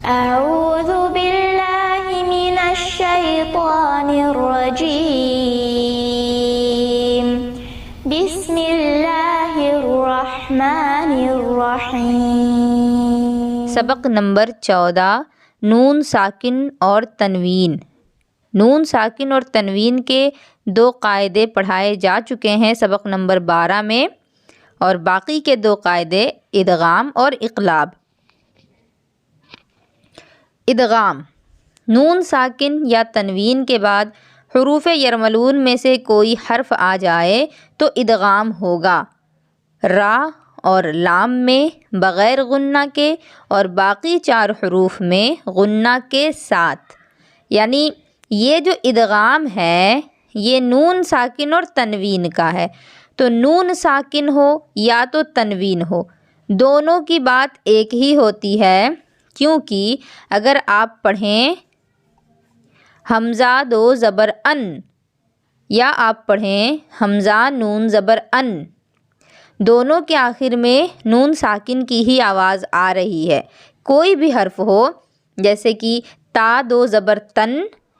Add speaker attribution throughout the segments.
Speaker 1: أعوذ بالله من الشيطان الرجيم بسم الله الرحمن الرحيم۔
Speaker 2: سبق نمبر 14 نون ساکن اور تنوین۔ نون ساکن اور تنوین کے 2 قاعدے پڑھائے جا چکے ہیں سبق نمبر 12 میں، اور باقی کے 2 قاعدے ادغام اور اقلاب۔ ادغام: نون ساکن یا تنوین کے بعد حروف یرملون میں سے کوئی حرف آ جائے تو ادغام ہوگا۔ را اور لام میں بغیر غنہ کے اور باقی 4 حروف میں غنہ کے ساتھ، یعنی یہ جو ادغام ہے یہ نون ساکن اور تنوین کا ہے، تو نون ساکن ہو یا تو تنوین ہو، دونوں کی بات ایک ہی ہوتی ہے، کیونکہ اگر آپ پڑھیں حمزہ 2 زبر ان یا آپ پڑھیں حمزہ نون زبر ان، دونوں کے آخر میں نون ساکن کی ہی آواز آ رہی ہے، کوئی بھی حرف ہو، جیسے کہ تا 2 زبر تن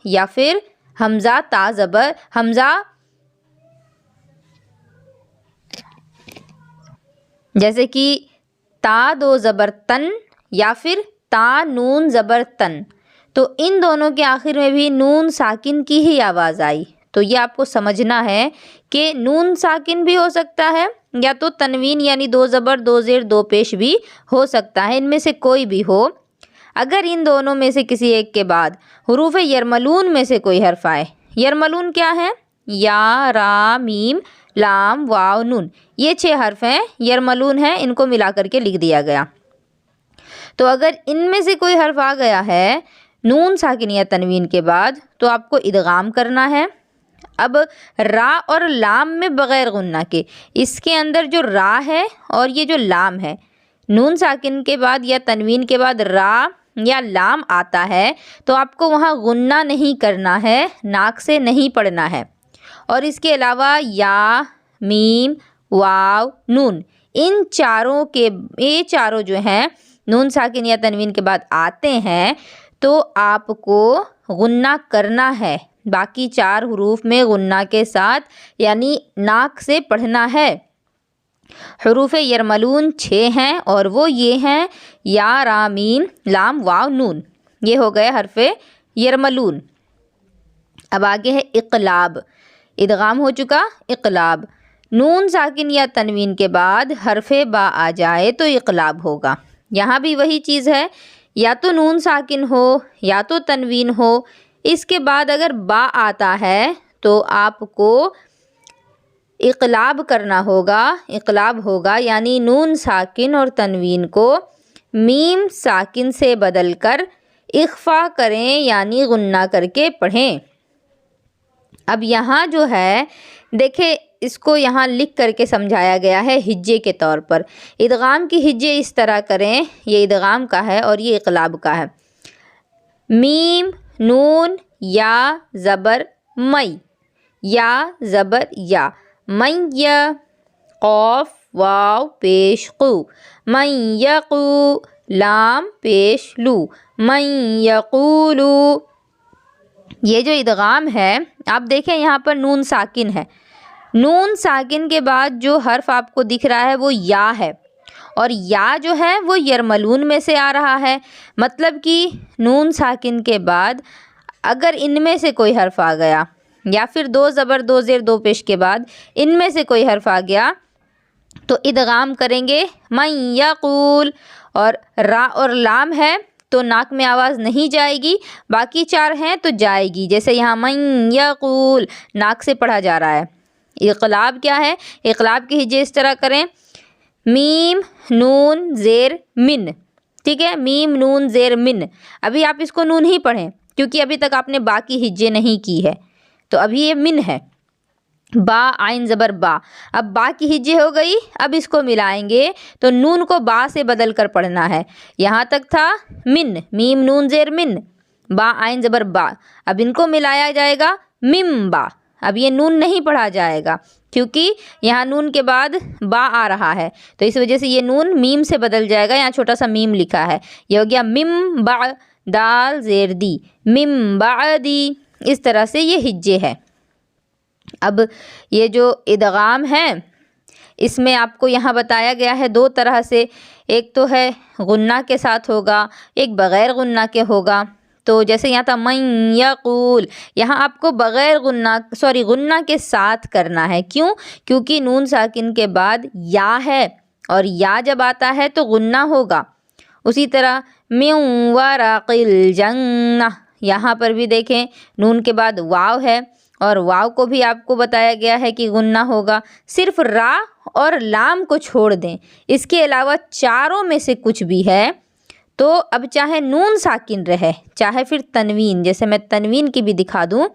Speaker 2: یا پھر حمزہ تا زبر حمزہ، جیسے کہ تا 2 زبر تن یا پھر تا نون زبر تن، تو ان دونوں کے آخر میں بھی نون ساکن کی ہی آواز آئی، تو یہ آپ کو سمجھنا ہے کہ نون ساکن بھی ہو سکتا ہے یا تو تنوین یعنی 2 زبر 2 زیر 2 پیش بھی ہو سکتا ہے، ان میں سے کوئی بھی ہو۔ اگر ان دونوں میں سے کسی ایک کے بعد حروف یرملون میں سے کوئی حرف آئے، یرملون کیا ہے؟ یا، را، میم، لام، واو، نون، یہ 6 حرف ہیں، یرملون ہیں، ان کو ملا کر کے لکھ دیا گیا۔ تو اگر ان میں سے کوئی حرف آ گیا ہے نون ساکن یا تنوین کے بعد تو آپ کو ادغام کرنا ہے۔ اب را اور لام میں بغیر غنہ کے، اس کے اندر جو را ہے اور یہ جو لام ہے، نون ساکن کے بعد یا تنوین کے بعد را یا لام آتا ہے تو آپ کو وہاں غنہ نہیں کرنا ہے، ناک سے نہیں پڑھنا ہے۔ اور اس کے علاوہ یا، میم، واو، نون، ان چاروں کے یہ چاروں جو ہیں نون ساکن یا تنوین کے بعد آتے ہیں تو آپ کو غنہ کرنا ہے، باقی 4 حروف میں غنہ کے ساتھ، یعنی ناک سے پڑھنا ہے۔ حروف یرملون 6 ہیں اور وہ یہ ہیں یا، را، میم، لام، واو، نون، یہ ہو گئے حرف یرملون۔ اب آگے ہے اقلاب۔ ادغام ہو چکا، اقلاب: نون ساکن یا تنوین کے بعد حرف با آ جائے تو اقلاب ہوگا۔ یہاں بھی وہی چیز ہے، یا تو نون ساکن ہو یا تو تنوین ہو، اس کے بعد اگر با آتا ہے تو آپ کو اقلاب کرنا ہوگا، اقلاب ہوگا، یعنی نون ساکن اور تنوین کو میم ساکن سے بدل کر اخفا کریں، یعنی غنہ کر کے پڑھیں۔ اب یہاں جو ہے دیکھیں، اس کو یہاں لکھ کر کے سمجھایا گیا ہے ہجے کے طور پر۔ ادغام کی ہجے اس طرح کریں، یہ ادغام کا ہے اور یہ اقلاب کا ہے۔ میم، نون، یا زبر مئی، یا زبر یا، می، قاف، واو پیش قو، من یقو، لام پیش لو، من یقولو۔ یہ جو ادغام ہے آپ دیکھیں یہاں پر نون ساکن ہے، نون ساکن کے بعد جو حرف آپ کو دکھ رہا ہے وہ یا ہے، اور یا جو ہے وہ یرملون میں سے آ رہا ہے، مطلب کہ نون ساکن کے بعد اگر ان میں سے کوئی حرف آ گیا یا پھر 2 زبر 2 زیر 2 پیش کے بعد ان میں سے کوئی حرف آ گیا تو ادغام کریں گے من یقول، اور را اور لام ہے تو ناک میں آواز نہیں جائے گی، باقی 4 ہیں تو جائے گی، جیسے یہاں من یقول ناک سے پڑھا جا رہا ہے۔ اقلاب کیا ہے؟ اقلاب کی ہجے اس طرح کریں، میم، نون، زیر، من، ٹھیک ہے، میم، نون، زیر، من۔ ابھی آپ اس کو نون ہی پڑھیں کیونکہ ابھی تک آپ نے با کی ہجے نہیں کی ہے، تو ابھی یہ من ہے، با، عین زبر با، اب با کی ہجے ہو گئی، اب اس کو ملائیں گے تو نون کو با سے بدل کر پڑھنا ہے۔ یہاں تک تھا من، میم، نون، زیر، من، با، عین زبر با، اب ان کو ملایا جائے گا مم با، اب یہ نون نہیں پڑھا جائے گا، کیونکہ یہاں نون کے بعد با آ رہا ہے، تو اس وجہ سے یہ نون میم سے بدل جائے گا. یہاں چھوٹا سا میم لکھا ہے، یہ ہو گیا مم با، دال زیر دی، مم بعدی. اس طرح سے یہ ہجے ہے. اب یہ جو ادغام ہے اس میں آپ کو یہاں بتایا گیا ہے دو طرح سے، ایک تو ہے غنہ کے ساتھ ہوگا، ایک بغیر غنہ کے ہوگا. تو جیسے یہاں تھا من یقول، یہاں آپ کو بغیر غنہ کے ساتھ کرنا ہے. کیونکہ نون ساکن کے بعد یا ہے، اور یا جب آتا ہے تو غنہ ہوگا. اسی طرح من ورق الجنہ، یہاں پر بھی دیکھیں نون کے بعد واو ہے، اور واو کو بھی آپ کو بتایا گیا ہے کہ غنہ ہوگا. صرف را اور لام کو چھوڑ دیں، اس کے علاوہ چاروں میں سے کچھ بھی ہے تو اب چاہے نون ساکن رہے چاہے پھر تنوین، جیسے میں تنوین کی بھی دکھا دوں.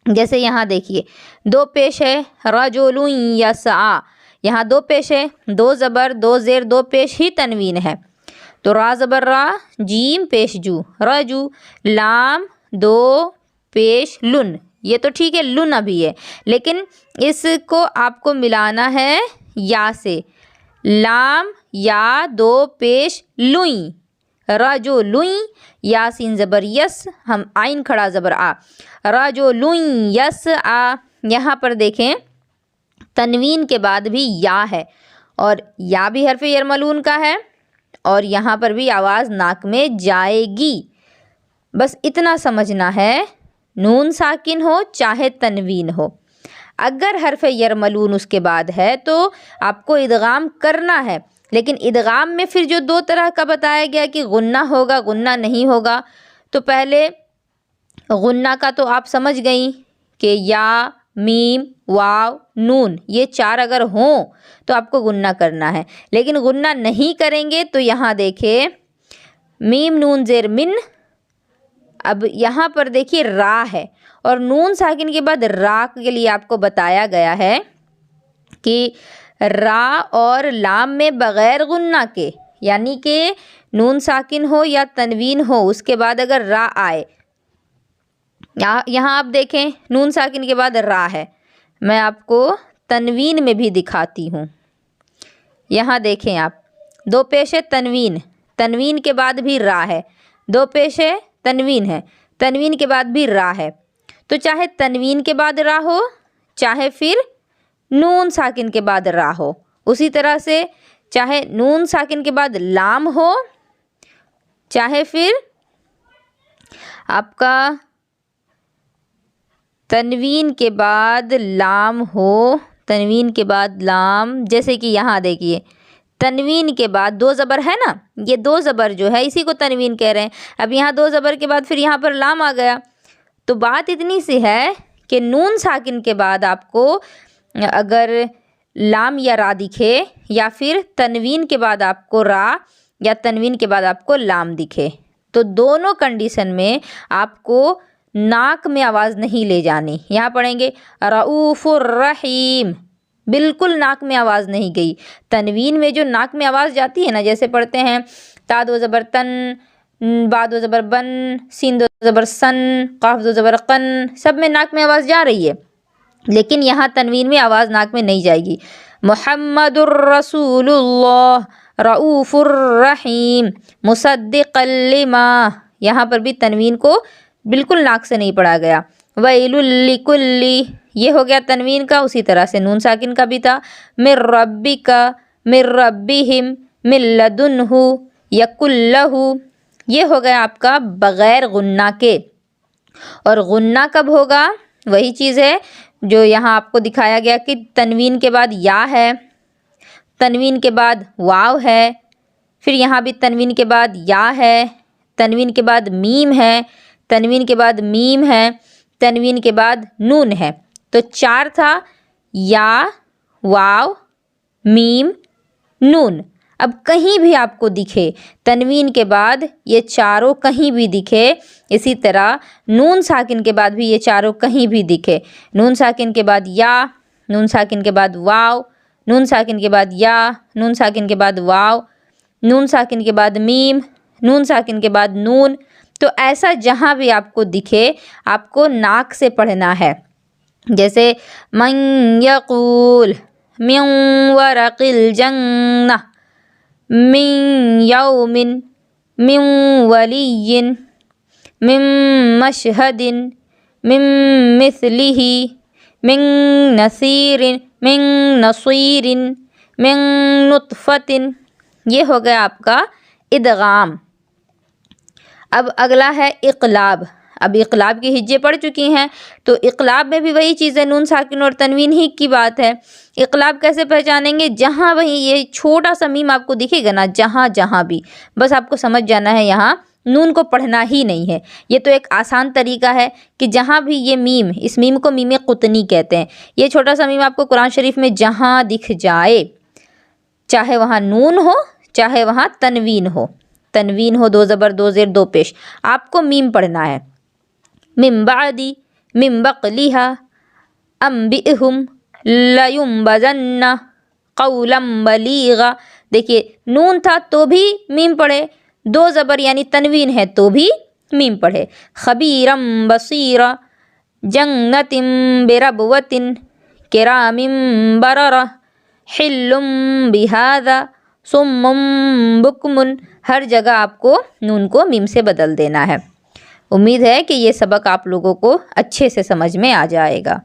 Speaker 2: جیسے یہاں دیکھیے دو پیش ہے رجل یسعی، یہاں دو پیش ہے، دو زبر دو زیر دو پیش ہی تنوین ہے. تو را زبر را، جیم پیش جو، رجو، لام دو پیش لن، یہ تو ٹھیک ہے لن ابھی ہے، لیکن اس کو آپ کو ملانا ہے یا سے. لام یا دو پیش لوئیں، رجو لوئیں، یا سین زبر یس، ہم آئین کھڑا زبر آ، رجو لوئیں یس آ. یہاں پر دیکھیں تنوین کے بعد بھی یا ہے، اور یا بھی حرف یرملون کا ہے، اور یہاں پر بھی آواز ناک میں جائے گی. بس اتنا سمجھنا ہے، نون ساکن ہو چاہے تنوین ہو، اگر حرف یرملون اس کے بعد ہے تو آپ کو ادغام کرنا ہے. لیکن ادغام میں پھر جو دو طرح کا بتایا گیا کہ غنہ ہوگا غنہ نہیں ہوگا، تو پہلے غنہ کا تو آپ سمجھ گئیں کہ یا میم واو نون یہ چار اگر ہوں تو آپ کو غنہ کرنا ہے. لیکن غنہ نہیں کریں گے تو یہاں دیکھیں میم نون زیر من، اب یہاں پر دیکھیے را ہے، اور نون ساکن کے بعد را کے لیے آپ کو بتایا گیا ہے کہ را اور لام میں بغیر غنہ کے، یعنی کہ نون ساکن ہو یا تنوین ہو اس کے بعد اگر را آئے، یہاں آپ دیکھیں نون ساکن کے بعد را ہے. میں آپ کو تنوین میں بھی دکھاتی ہوں. یہاں دیکھیں آپ دو پیش ہے تنوین، تنوین کے بعد بھی را ہے، دو پیش ہے تنوین ہے، تنوین کے بعد بھی را ہے. تو چاہے تنوین کے بعد را ہو چاہے پھر نون ساکن کے بعد را ہو، اسی طرح سے چاہے نون ساکن کے بعد لام ہو چاہے پھر آپ کا تنوین کے بعد لام ہو، تنوین کے بعد لام. جیسے کہ یہاں دیکھیے تنوین کے بعد دو زبر ہے نا، یہ دو زبر جو ہے اسی کو تنوین کہہ رہے ہیں. اب یہاں دو زبر کے بعد پھر یہاں پر لام آ گیا، تو بات اتنی سی ہے کہ نون ساکن کے بعد آپ کو اگر لام یا را دکھے، یا پھر تنوین کے بعد آپ کو را یا تنوین کے بعد آپ کو لام دکھے، تو دونوں کنڈیشن میں آپ کو ناک میں آواز نہیں لے جانی. یہاں پڑھیں گے رؤوف الرحیم، بالکل ناک میں آواز نہیں گئی. تنوین میں جو ناک میں آواز جاتی ہے نا، جیسے پڑھتے ہیں تا دو زبر تن، با دو زبر بن، سین دو زبر سن، قاف دو زبر قن، سب میں ناک میں آواز جا رہی ہے، لیکن یہاں تنوین میں آواز ناک میں نہیں جائے گی. محمد الرسول اللہ رؤوف الرحیم مصدقا لما، یہاں پر بھی تنوین کو بالکل ناک سے نہیں پڑھا گیا. ویل لکل، یہ ہو گیا تنوین کا. اسی طرح سے نون ساکن کا بھی تھا من ربک، من ربہم، من لدنہ، یکل لہ، یہ ہو گیا آپ کا بغیر غنہ کے. اور غنہ کب ہوگا؟ وہی چیز ہے جو یہاں آپ کو دکھایا گیا کہ تنوین کے بعد یا ہے، تنوین کے بعد واو ہے، پھر یہاں بھی تنوین کے بعد یا ہے، تنوین کے بعد میم ہے، تنوین کے بعد میم ہے، تنوین کے بعد نون ہے. تو چار تھا، یا، واو، میم، نون. اب کہیں بھی آپ کو دکھے تنوین کے بعد یہ چاروں کہیں بھی دکھے، اسی طرح نون ساکن کے بعد بھی یہ چاروں کہیں بھی دکھے، نون ساکن کے بعد یا، نون ساکن کے بعد واو، نون ساکن کے بعد یا، نون ساکن کے بعد واو، نون ساکن کے بعد میم، نون ساکن کے بعد نون. تو ایسا جہاں بھی آپ کو دکھے آپ کو ناک سے پڑھنا ہے. جیسے من یقول من ورق الجنہ، من یوم، من ولی، من مشہد، من مثلہ، من نصیر، من نصیر، من نطفۃ۔ یہ ہو گیا آپ کا ادغام۔ اب اگلا ہے اقلاب۔ اب اقلاب کی ہجے پڑ چکی ہیں، تو اقلاب میں بھی وہی چیز ہے، نون ساکن اور تنوین ہی کی بات ہے۔ اقلاب کیسے پہچانیں گے؟ جہاں وہیں یہ چھوٹا سا میم آپ کو دکھے گا نا، جہاں بھی، بس آپ کو سمجھ جانا ہے یہاں نون کو پڑھنا ہی نہیں ہے۔ یہ تو ایک آسان طریقہ ہے کہ جہاں بھی یہ میم، اس میم کو میم قطنی کہتے ہیں، یہ چھوٹا سا میم آپ کو قرآن شریف میں جہاں دکھ جائے، چاہے وہاں نون ہو چاہے وہاں تنوین ہو، تنوین ہو، دو زبر دو زیر دو پیش، آپ کو میم پڑھنا ہے۔ من بعدی، من بقلیہا، انبئہم، لیمبذن، قولا بلیغا۔ دیکھیے نون تھا تو بھی میم پڑھے، دو زبر یعنی تنوین ہے تو بھی میم پڑھے۔ خبیرم بصیرا، جنت بربوت، کرام بررہ، حلم بہذا، صم بکم، ہر جگہ آپ کو نون کو میم سے بدل دینا ہے۔ امید ہے کہ یہ سبق آپ لوگوں کو اچھے سے سمجھ میں آ جائے گا۔